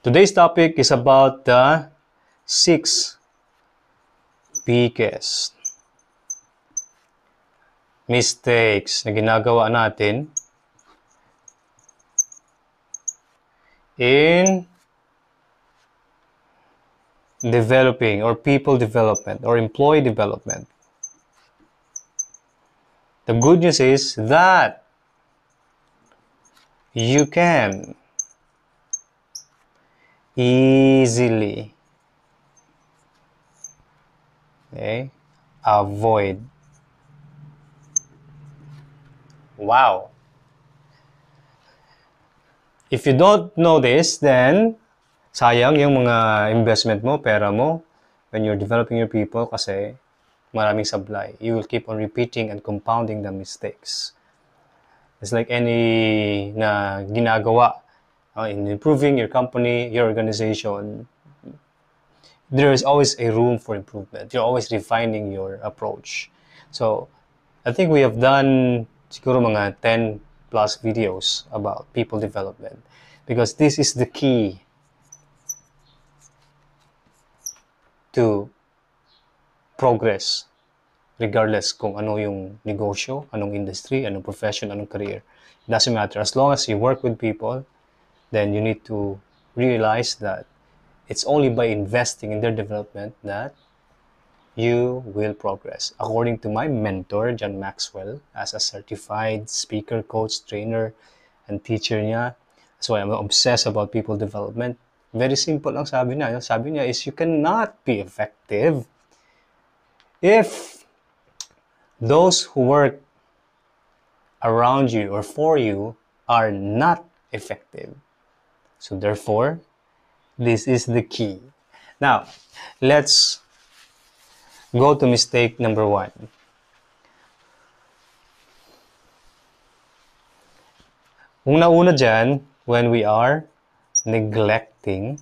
Today's topic is about the 6 biggest mistakes na ginagawa natin in developing or people development or employee development. The good news is that you can easily avoid. Wow. If you don't know this, then sayang yung mga investment mo, pera mo, when you're developing your people kasi maraming sablay. You will keep on repeating and compounding the mistakes. It's like any na ginagawa in improving your company, your organization. There is always a room for improvement. You're always refining your approach. So, I think we have done siguro mga 10 plus videos about people development because this is the key to progress regardless kung ano yung negosyo, anong industry, anong profession, anong career. It doesn't matter. As long as you work with people, then you need to realize that it's only by investing in their development that you will progress. According to my mentor, John Maxwell, as a certified speaker, coach, trainer, and teacher niya, that's why I'm obsessed about people development. Very simple ang sabi niya. Yung sabi niya is you cannot be effective if those who work around you or for you are not effective. So therefore, this is the key. Now, let's go to mistake number 1. Una-una dyan, when we are neglecting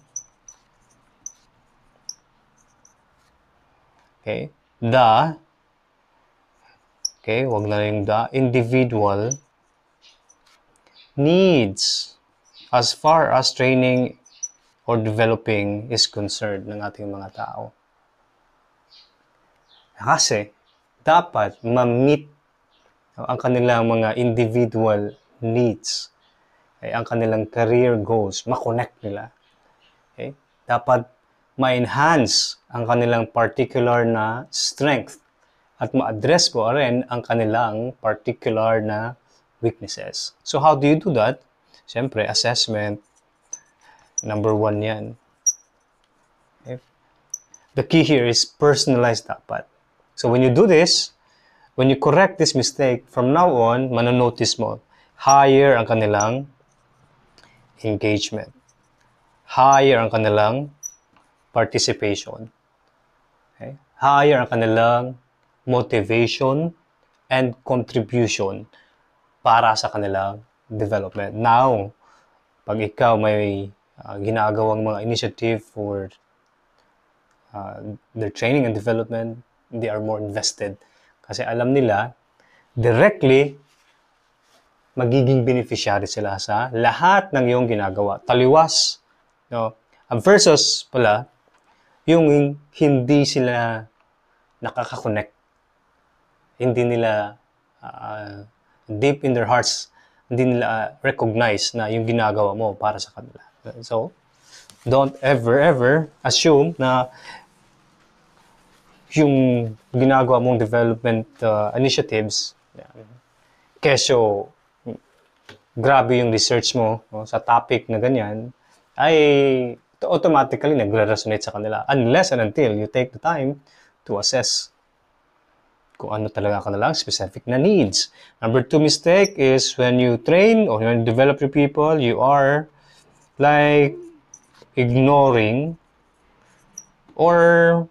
wag na yung the individual needs as far as training or developing is concerned ng ating mga tao. Kasi, dapat ma-meet ang kanilang mga individual needs. Ang kanilang career goals, ma-connect nila. Dapat ma-enhance ang kanilang particular na strength at ma-address po rin ang kanilang particular na weaknesses. So how do you do that? Siyempre, assessment, number 1 yan. The key here is personalized dapat. So when you do this, when you correct this mistake, from now on, manonotice mo, higher ang kanilang engagement. Higher ang kanilang participation. Higher ang kanilang motivation and contribution para sa kanilang development. Now, pag ikaw may ginagawang mga initiative for their training and development, they are more invested. Kasi alam nila, directly, magiging beneficiary sila sa lahat ng iyong ginagawa. Taliwas. No? Versus pala, yung hindi sila nakaka-connect. Hindi nila deep in their hearts, hindi nila recognize na yung ginagawa mo para sa kanila. So, don't ever assume na yung ginagawa mong development initiatives, kesyo grabe yung research mo sa topic na ganyan, ay automatically nagre-resonate sa kanila. Unless and until you take the time to assess kung ano talaga kanilang specific na needs. Number 2 mistake is when you train or when you develop your people, you are like ignoring, or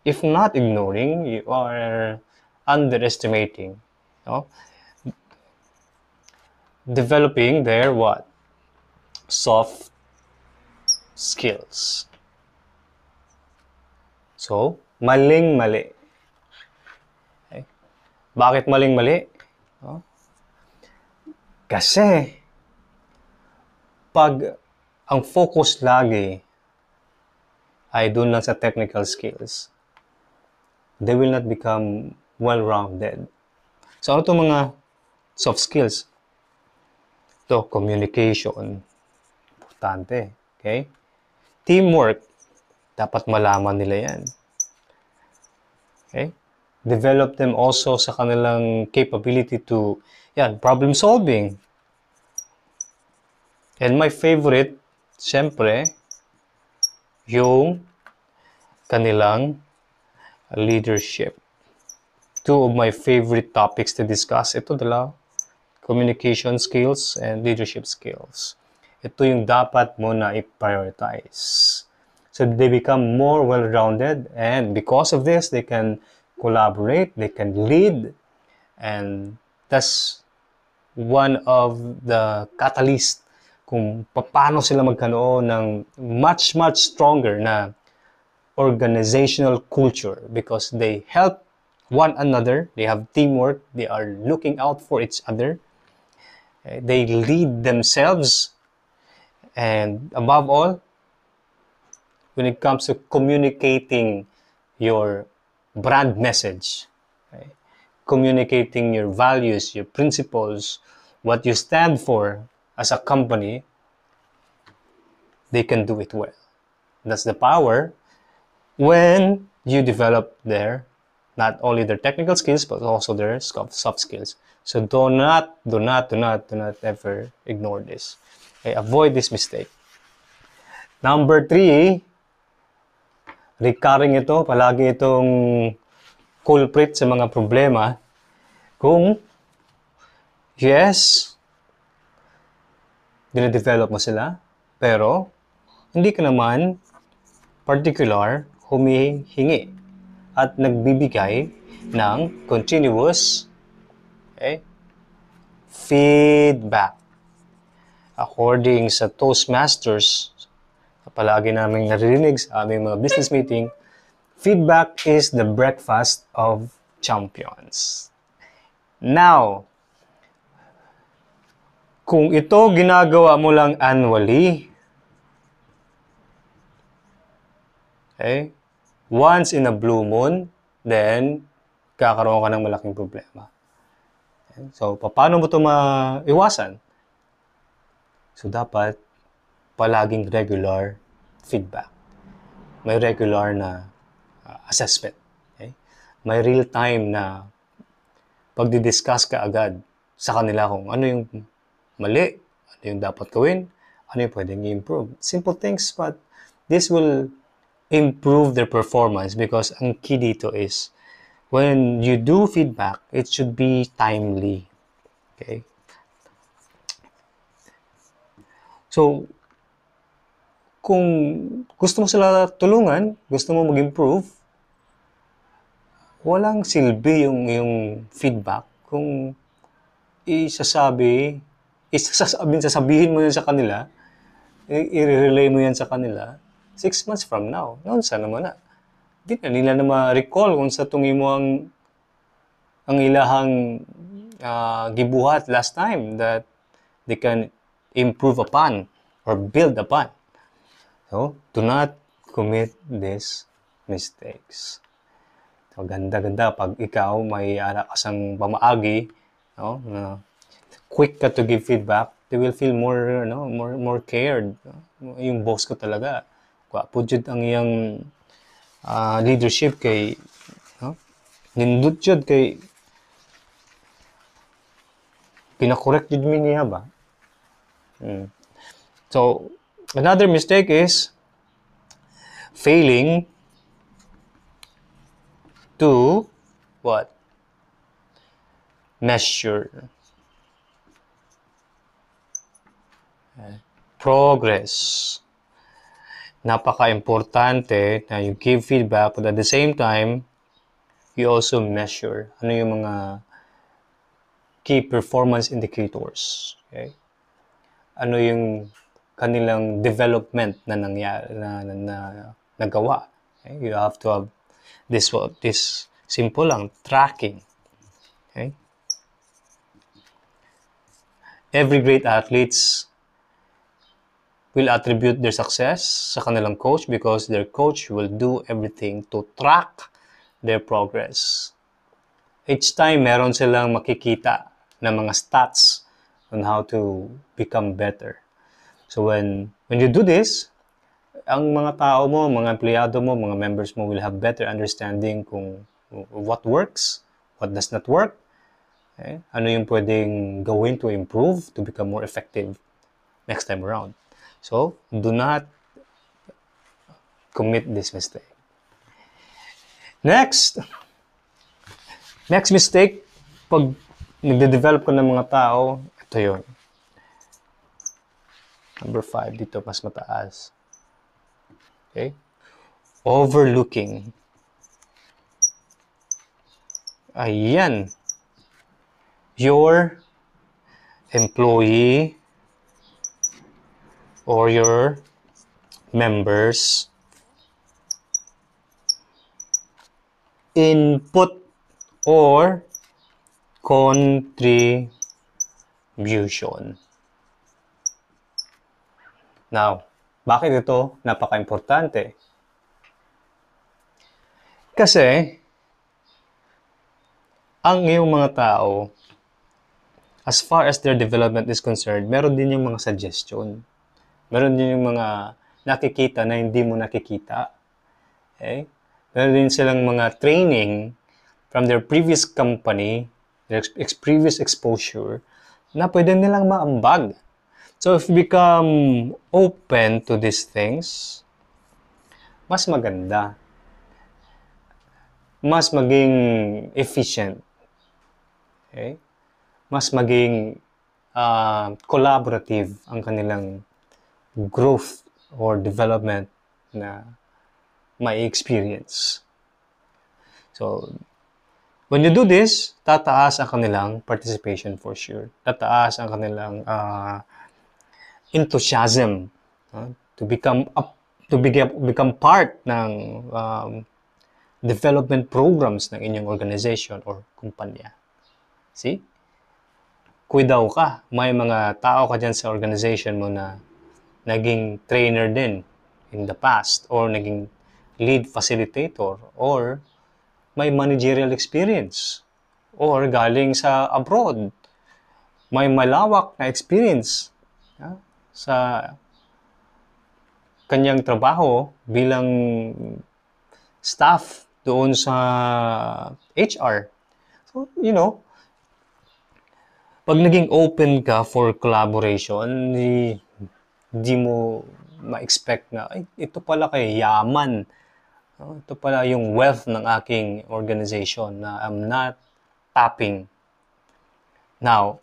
if not ignoring, you are underestimating. Developing their what? Soft skills. So, maling-mali. Bakit maling-mali? Kasi, pag ang focus lagi ay dun lang sa technical skills, they will not become well-rounded. So, ano itong mga soft skills? Ito, communication. Importante. Okay? Teamwork. Dapat malaman nila yan. Okay? Develop them also sa kanilang capability to, problem solving. And my favorite, syempre, yung kanilang leadership. Two of my favorite topics to discuss. Ito dalawa. Communication skills and leadership skills. Ito yung dapat mo na i-prioritize. So they become more well-rounded, and because of this, they can collaborate, they can lead, and that's one of the catalyst kung paano sila magkaroon ng much stronger na organizational culture, because they help one another, they have teamwork, they are looking out for each other, they lead themselves, and above all, when it comes to communicating your brand message, okay? Communicating your values, your principles, what you stand for as a company, they can do it well. That's the power when you develop not only their technical skills, but also their soft skills. So do not ever ignore this. Okay? Avoid this mistake. Number 3, recurring ito, palagi itong culprit sa mga problema. Kung, yes, dine-develop mo sila, pero hindi ka naman particular humihingi at nagbibigay ng continuous feedback. According sa Toastmasters, palagi namin naririnig sa aming mga business meeting, feedback is the breakfast of champions. Now, kung ito ginagawa mo lang annually, once in a blue moon, then kakaroon ka ng malaking problema. So, paano mo ito maiwasan? So, dapat palaging regular feedback. May regular na assessment. May real-time na pagdi-discuss ka agad sa kanila kung ano yung mali, ano yung dapat gawin, ano yung pwedeng i-improve. Simple things, but this will improve their performance, because ang key dito is when you do feedback, it should be timely. Okay? So, kung gusto mo sila tulungan, gusto mo mag-improve, walang silbi yung feedback kung sasabihin mo yan sa kanila, i-relay mo yan sa kanila 6 months from now. Noon, sana naman na. Di na nila na ma-recall kung sa tungi mo ang ilahang gibuhat last time that they can improve upon or build upon. So, do not commit these mistakes. So, ganda-ganda pag ikaw may kasang pamaagi, quick ka to give feedback, they will feel more cared. Yung boss ko talaga, gwapo jud ang iyang leadership kay nindot jud kay pinakorek jud mi niya ba. So, another mistake is failing to measure progress. Napaka-importante na you give feedback, but at the same time, you also measure ano yung mga key performance indicators. Okay? Ano yung kanilang development na nangyari, na nagawa. Okay? You have to have this simple lang, tracking. Okay? Every great athletes will attribute their success sa kanilang coach because their coach will do everything to track their progress. Each time, meron silang makikita na mga stats on how to become better. So when you do this, ang mga tao mo, mga empleyado mo, mga members mo will have better understanding kung what works, what does not work, ano yung pwedeng gawin to improve, to become more effective next time around. So, do not commit this mistake. Next mistake, pag nagde-develop ka ng mga tao, ito yun. Number 5, dito mas mataas. Okay? Overlooking. Ayan. Your employee or your members' input or contribution. Now, bakit ito napaka-importante? Kasi, ang iyong mga tao, as far as their development is concerned, meron din yung mga suggestion. Meron din yung mga nakikita na hindi mo nakikita. Okay? Meron din silang mga training from their previous company, their previous exposure, na pwede nilang maambag. So if you become open to these things, mas maganda. Mas maging efficient. Okay? Mas maging collaborative ang kanilang growth or development na may experience. So, when you do this, tataas ang kanilang participation for sure. Tataas ang kanilang enthusiasm to become part ng development programs ng inyong organization or kumpanya. See? Kuidaw ka. May mga tao ka dyan sa organization mo na naging trainer din in the past or naging lead facilitator or may managerial experience or galing sa abroad. May malawak na experience sa kanyang trabaho bilang staff doon sa HR. So, pag naging open ka for collaboration, di mo ma-expect na, ay, ito pala kay yaman. Ito pala yung wealth ng aking organization na I'm not tapping. Now,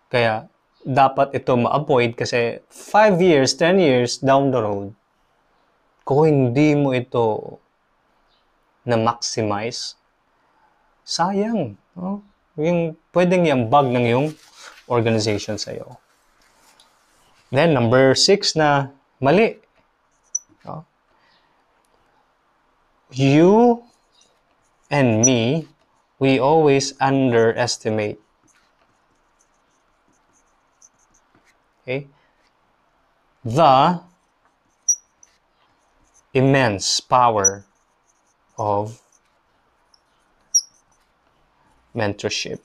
kaya dapat ito ma-avoid kasi 5 years, 10 years down the road, kung hindi mo ito na-maximize, sayang. Yung pwedeng iambag ng yung organization sa'yo. Then, number 6 na mali. You and me, we always underestimate. Okay? The immense power of mentorship.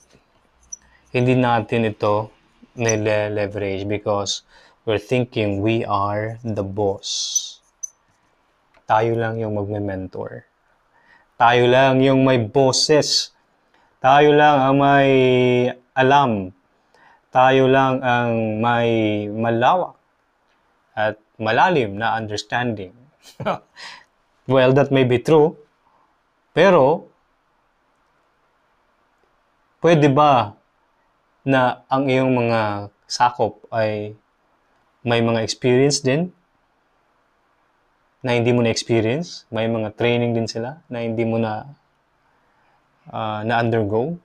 Hindi natin ito nile-leverage because we're thinking we are the boss. Tayo lang yung magme-mentor. Tayo lang yung may bosses. Tayo lang ang may alam. Tayo lang ang may malawak at malalim na understanding. Well, that may be true. Pero, pwede ba na ang iyong mga sakop ay may mga experience din na hindi mo na-experience? May mga training din sila na hindi mo na-undergo?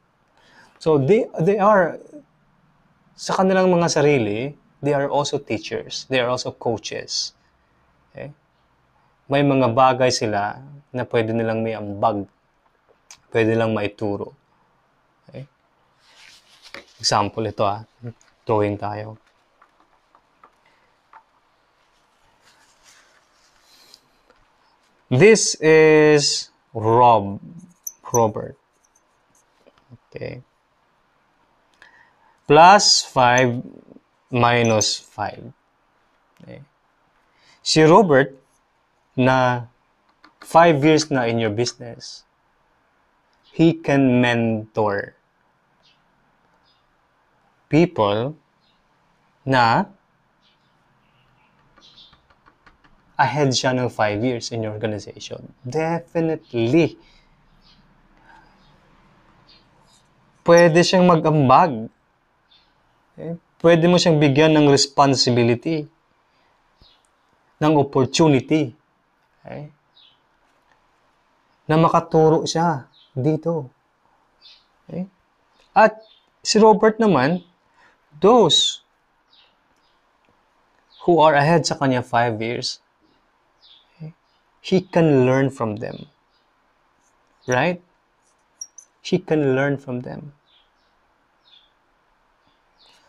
So, they are, sa kanilang mga sarili, they are also teachers. They are also coaches. Okay? May mga bagay sila na pwede nilang may ambag. Pwede nilang maituro. Okay? Example ito drawing tayo. This is Robert. Okay. Plus 5 minus 5. Okay. Si Robert na 5 years na in your business, he can mentor people na ahead siya ng 5 years in your organization. Definitely. Pwede siyang mag-ambag. Okay? Pwede mo siyang bigyan ng responsibility, ng opportunity. Okay? Na makaturo siya dito. Okay? At si Robert naman, those who are ahead sa kanya 5 years, okay, he can learn from them. Right? He can learn from them.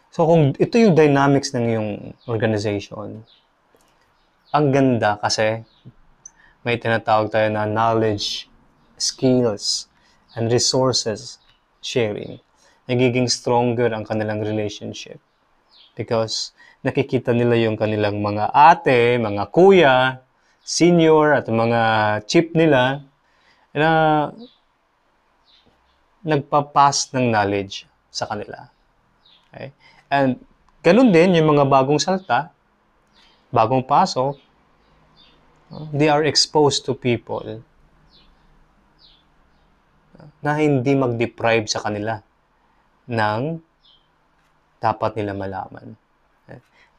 So kung ito yung dynamics ng iyong organization, ang ganda kasi may tinatawag tayo na knowledge, skills, and resources sharing. Nagiging stronger ang kanilang relationship because nakikita nila yung kanilang mga ate, mga kuya, senior, at mga chief nila na nagpapass ng knowledge sa kanila. Okay? And ganun din yung mga bagong salta, bagong pasok, they are exposed to people na hindi mag-deprive sa kanila ng dapat nila malaman.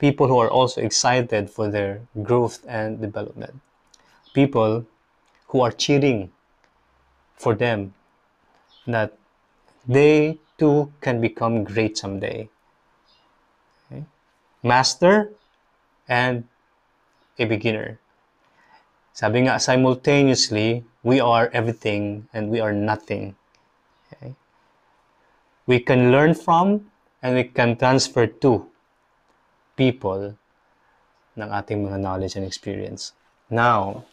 People who are also excited for their growth and development. People who are cheering for them that they too can become great someday. Okay? Master and a beginner. Sabi nga, simultaneously, we are everything and we are nothing. Okay? We can learn from and we can transfer to people ng ating mga knowledge and experience. Now,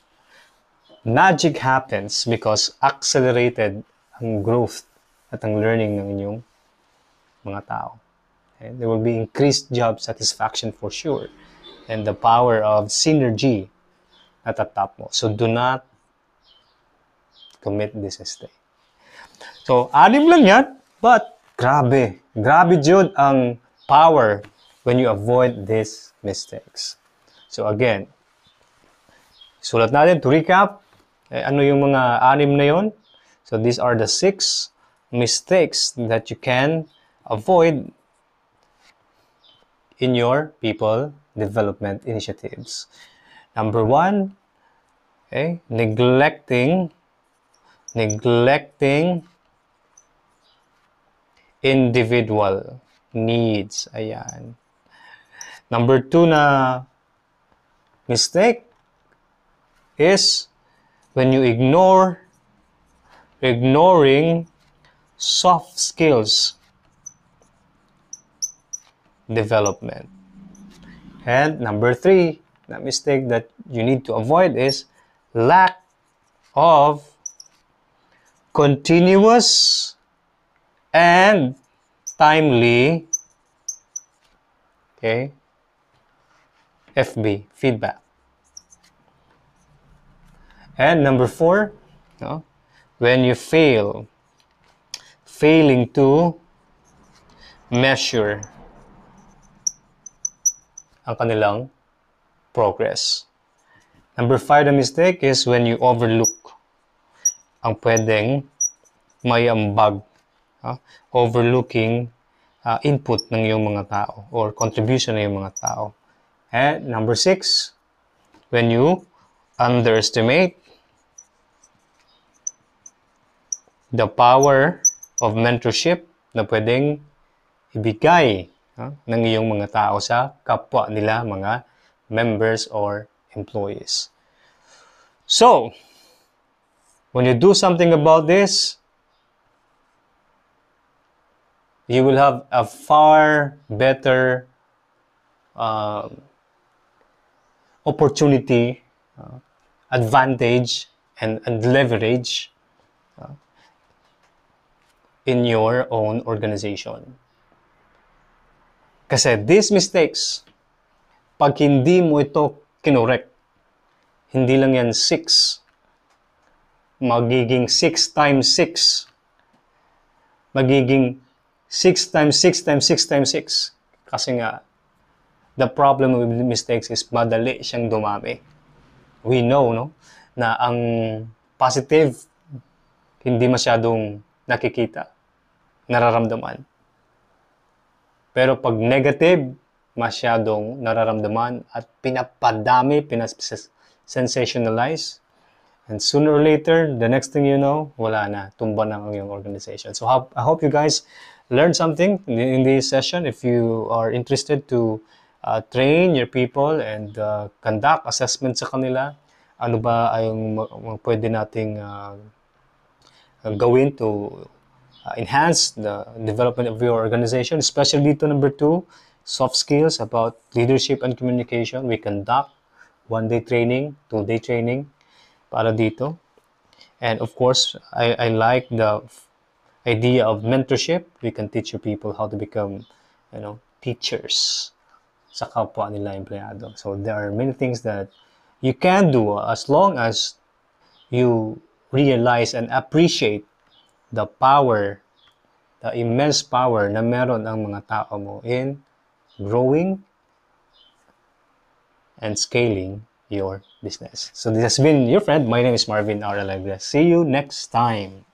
magic happens because accelerated ang growth at ang learning ng inyong mga tao. Okay? There will be increased job satisfaction for sure and the power of synergy at the top mo. So do not commit this mistake. So, 6 lang yan, but grabe jud ang power when you avoid these mistakes. So again, sulat natin to recap, ano yung mga 6 na yon? So these are the 6 mistakes that you can avoid in your people development initiatives. Number 1, okay, neglecting individual needs. Ayan. Number 2 na mistake is when you ignoring soft skills development. And number 3, the mistake that you need to avoid is lack of continuous and timely, okay, FB, feedback. And number 4, no, when you failing to measure ang kanilang progress. Number 5, the mistake is when you overlook ang pwedeng may ambag, overlooking input ng iyong mga tao or contribution ng iyong mga tao. And number 6, when you underestimate the power of mentorship na pwedeng ibigay ng iyong mga tao sa kapwa nila, mga members or employees. So, when you do something about this, you will have a far better opportunity advantage and leverage in your own organization. Kasi these mistakes, pag hindi mo ito kinorek, hindi lang yan 6, magiging 6 times 6. Magiging 6 times 6 times 6 times 6. Kasi nga, the problem with mistakes is madali siyang dumami. We know, no, na ang positive, hindi masyadong nakikita, nararamdaman. Pero pag negative, masyadong nararamdaman at pinapadami, sensationalize. And sooner or later, the next thing you know, wala na, tumba na ang iyong organization. So I hope you guys learned something in this session. If you are interested to train your people and conduct assessment sa kanila, ano ba ay pwede nating gawin to enhance the development of your organization, especially dito number 2, soft skills about leadership and communication. We conduct 1-day training, 2-day training para dito. And of course, I like the idea of mentorship. We can teach your people how to become, teachers sa kapwa nila empleyado. So there are many things that you can do as long as you realize and appreciate the power, the immense power na meron ang mga tao mo in growing and scaling your business. So this has been your friend. My name is Marvin R. Alegre. See you next time.